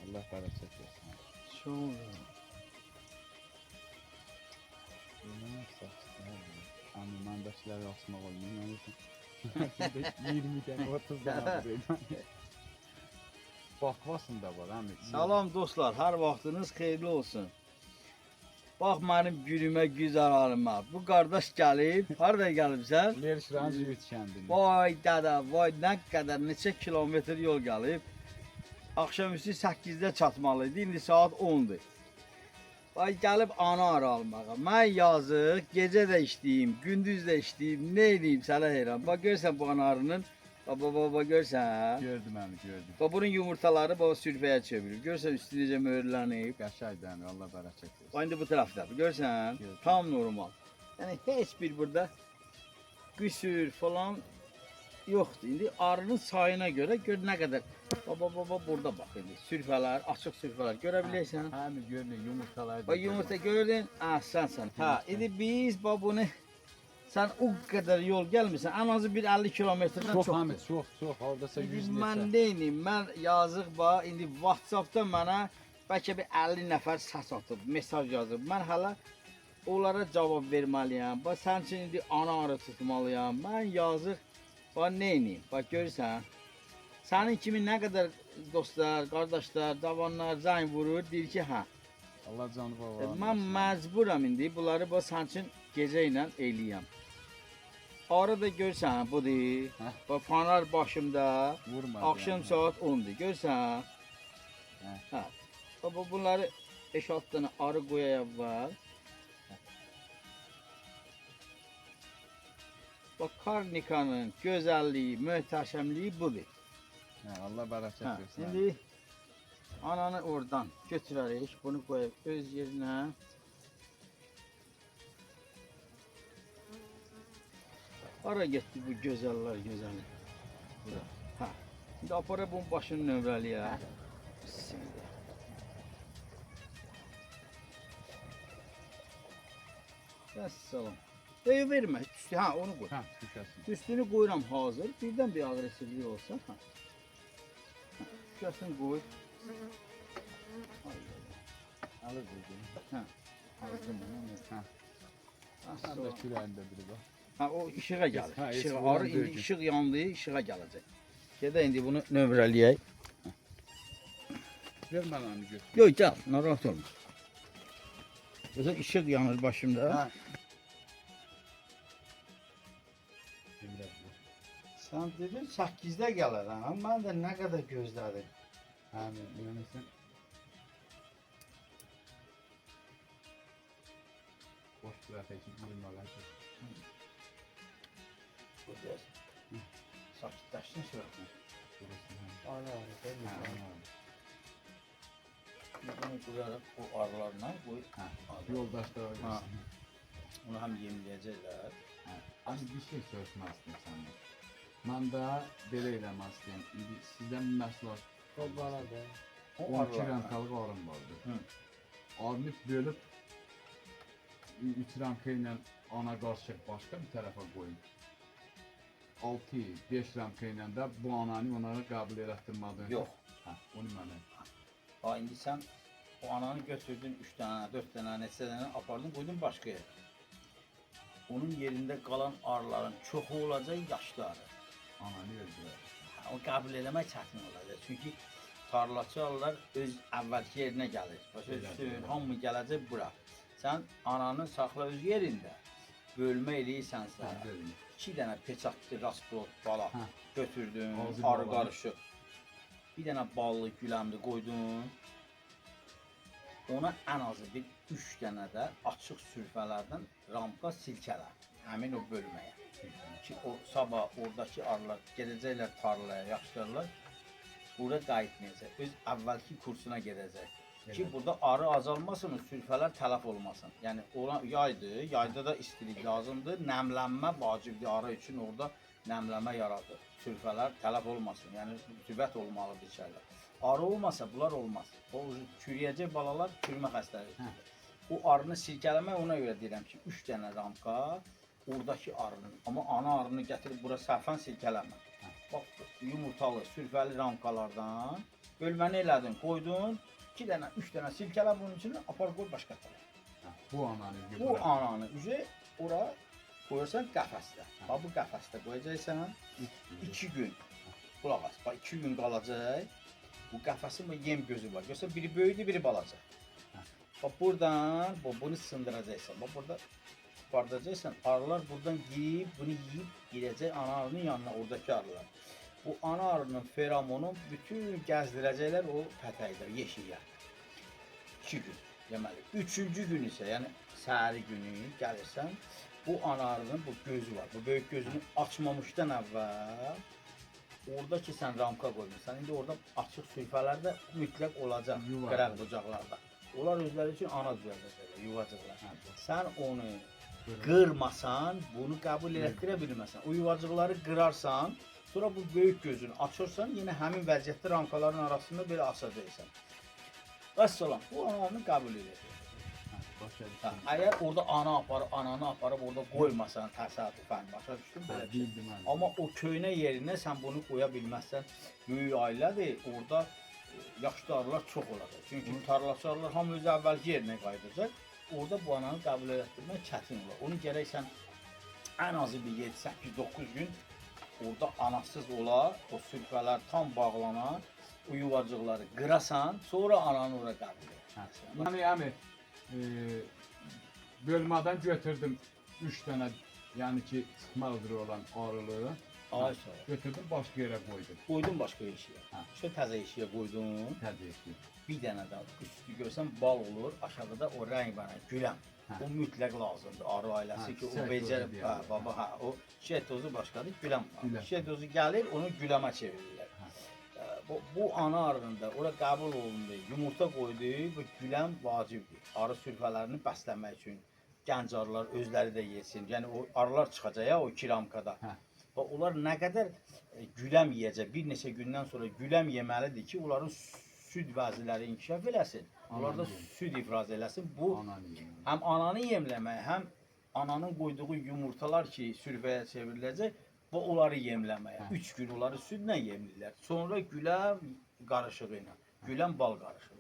Allah bereket versin. Sonra. Ne saçlar. Ama mandaşlar asmaq olmuyor. 20'den 30'dan alırım. Bakvasın da var abi. Salam dostlar, hər vaxtınız xeyirli olsun. Bax mənim gülümə, güzəralıma. Bu qardaş gəlib, harada gəlibsən? Lerşiran Züğüt kəndində. Vay dədə, vay nə qədər, neçə kilometr yol gəlib. Axşamüstü 8-də çatmalı idi, indi saat 10-dur. Vay gəlib ana arı almağa. Mən yazıq, gecə də işləyim, gündüz də işləyim, nə edeyim sənə heyran. Bax görsən bu ana arının, baba görsən. Gördüm abi, gördüm. Bax bunun yumurtaları baba sürfəyə çevirir. Görsən üstü necə möhürlənib. Qəşəngdir, Allah bereket versin. Bax indi bu tərəfdə. Görsən, Gördüm. tam normal. Yəni heç bir burada qüsur falan yoxdur. İndi arının sayına görə gör nə qədər. Baba burada bax indi. Sürfələr, açıq sürfələr görə bilirsən. Həmi görünür, yumurtalar. Bax yumurta gördün? Sən. Ha, indi biz bax bunu sən o qədər yol gəlmirsən. Ən azı bir 50 kilometrdən Çox çox. Həmi, çox. Oradasa 100 Mən neçə. neyim? Mən yazıq bax indi WhatsApp-da mənə bəlkə bir 50 nəfər səs atıb, mesaj yazıb. Mən hələ onlara cavab verməliyəm. Bax sənin üçün indi ana arı tutmalıyam. Mən yazıq bax neyim? Bax görürsən? Sənin kimi nə qədər dostlar, qardaşlar, cavanlar zəng vurur, deyir ki, hə. Allah canı baba. Mən məcburam indi bunları bax sənin üçün gecə ilə eləyəm. Arada görsən budur. Hə. Bax fanar başımda. Vurma. Akşam saat 10'dur. Görsən? Hə. Hə. Baba bunları 5-6 dənə arı qoyaya var. Bax karnikanın gözəlliyi, möhtəşəmliyi budur. Hə, Allah bereket Hə. versin. İndi ananı oradan götürərik. Bunu qoyaq öz yerinə. Ara getdi bu gözəllər gözəli. Bura. Hə. İndi apara bunun başını nömrəliyə. Bismillah. Vəssalam. Vermə. Hə, onu qoy. Hə, düşəsin. Üstünü qoyuram hazır. Birdən bir aqressivlik olsa. Hə. Şükəsini qoy. Alır dedim. Hə. Aldım onu. Hə. Həm də Vəssalam. kürəyində biri var. Ha o işığa gəlir. Ha, İşığa, heç arı indi vuran deyil. işıq yandı, işığa gələcək. Gedə indi bunu nömrələyək. Ver mənə onu götür. Yox, gəl, narahat olma. Yoxsa işıq yanır başımda. Hə. Sən dedin 8-də gələrəm. Mən də nə qədər gözlədim. Həmi, inanırsan. Boş bırak, ekip vurmalar. Bu biraz sakitləşsin sürətlə. Ana, bunu qoyaraq bu arılarına qoy. Yoldaşlar Ha. arasında. Onu həm yemləyəcəklər. Az bir şey soruşmaq istəyirəm səndən. Mən də belə eləmək istəyirəm. İndi sizdən bir məsləhət. O 12 arılarına. rankalıq arım vardı. Hı. Arını bölüb 3 ranka ilə ana qarışıq başqa bir tərəfə qoyun. 6-5 ranka ilə də bu ananı onlara qəbul elətdirmədən. Yox. Hə, onu mənə. Ha indi sən o ananı götürdün 3 dənə, 4 dənə, neçə dənə apardın, qoydun başqa yerə. Onun yerində qalan arıların çoxu olacaq yaşlı arı. Ananı öldürər. O qəbul eləmək çətin olacaq. Çünki tarlaçı arılar öz əvvəlki yerinə gəlir. Başa Elədir, düşdün? elədir. Hamı gələcək bura. Sən ananı saxla öz yerində. Bölmə eləyirsənsə, Bölmə. 2 dənə peçatlı rasplot bala Hə. götürdün, Ağzı arı bağladı. qarışıq. Bir dənə ballı güləmli qoydun. Ona ən azı bir 3 dənə də açıq sürfələrdən ramka silkələ. Həmin o bölməyə. Ki o sabah oradakı arılar gedəcəklər tarlaya, yaxşılarlar. Bura qayıtmayacaq. Öz əvvəlki kursuna gedəcək. Ki Elə. burada arı azalmasın, o sürfələr tələf olmasın. Yəni ona yaydır, yayda da istilik lazımdır. Nəmlənmə vacibdir arı üçün, orada nəmlənmə yaradır. Sürfələr tələf olmasın. Yəni rütubət olmalıdır içəridə. Arı olmasa bunlar olmaz. O çürüyəcək balalar çürümə xəstəliyidir. O arını silkələmək ona görə deyirəm ki, 3 dənə ramka oradakı arının, amma ana arını gətirib bura sərfən silkələmə. Bax, yumurtalı, sürfəli ramkalardan Bölməni elədin, qoydun, 2 dənə, 3 dənə silkələ bunun içində, apar qoy başqa tərəfə. Ha, bu ananı Bu ananı üzə ora qoyursan qəfəsdə. Bax bu qəfəsdə qoyacaqsan 2 gün. Qulaq as, bax 2 gün qalacaq. Bu qəfəsin bu yem gözü var. Görsən biri böyükdür, biri balaca. Bax buradan bunu sındıracaqsan. Bax burada çıxardacaqsan. Arılar buradan yeyib, bunu yeyib girəcək ana arının yanına, oradakı arılar. Bu ana arının feromonu bütün gəzdirəcəklər o pətəkdə, yeşiyə. 2 gün. Deməli, 3-cü gün isə, yəni səhəri günü gəlirsən, bu ana arının bu gözü var. Bu böyük gözünü açmamışdan əvvəl orada ki sən ramka qoymuşsan. İndi orada açıq sürfələr də mütləq olacaq qıraq bucaqlarda. Onlar özləri üçün ana düzəldəcəklər, yuvacıqlar. Sən onu qırmasan, bunu qəbul etdirə bilməsən. O yuvacıqları qırarsan, sonra bu böyük gözünü açırsan, yenə həmin vəziyyətdə ramkaların arasında belə asacaqsan. Vəssalam, bu ananı qəbul edəcək. Əgər orada ananı aparıb orada qoymasan, təsadüfən, başa düşdün belə bir şey. Amma o köynə yerinə sən bunu qoya bilməzsən, böyük ailədir, orada yaşlı arılar çox olacaq. Çünki tarlaçı arılar hamı öz əvvəlki yerinə qayıdacaq. Orada bu ananı qəbul etdirmək çətin olur. Onu gərək sən ən azı bir 7, 8, 9 gün orada anasız olar, o sürfələr tam bağlanar, o yuvacıqları qırasan, sonra ananı ora qəbul edir. Yəni, bölmədən götürdüm 3 dənə, yəni ki, çıxma üzrə olan arılı. Ay sağ ol. Götürdüm, başqa yerə qoydum. Qoydum başqa eşiyə. İşte təzə eşiyə qoydum. Təbii. Bir dənə də üstü görsən bal olur, aşağıda o rəngbərəng güləm. O mütləq lazımdır. Arı ailəsi ki, o becər, baba, o çiçək tozu başqadır, güləm. Çiçək tozu gəlir, onu güləmə çevirirlər. Bu ana arığında ora qəbul olundu, yumurta qoydu, bu güləm vacibdir. Arı sürfələrini bəslənmək üçün gənc arılar özləri də yesin. Yəni o arılar çıxacaq ya o 2 ramkada. Onlar nə qədər güləm yeyəcək, bir neçə gündən sonra güləm yeməlidir ki, onların süd vəziləri inkişaf eləsin. Onlar da süd ifraz eləsin. Bu həm ananı yemləmək, həm ananın qoyduğu yumurtalar ki, sürfəyə çevriləcək, və onları yemləməyə. 3 gün onları südlə yemlirlər. Sonra güləm qarışığı ilə. Güləm bal qarışığı.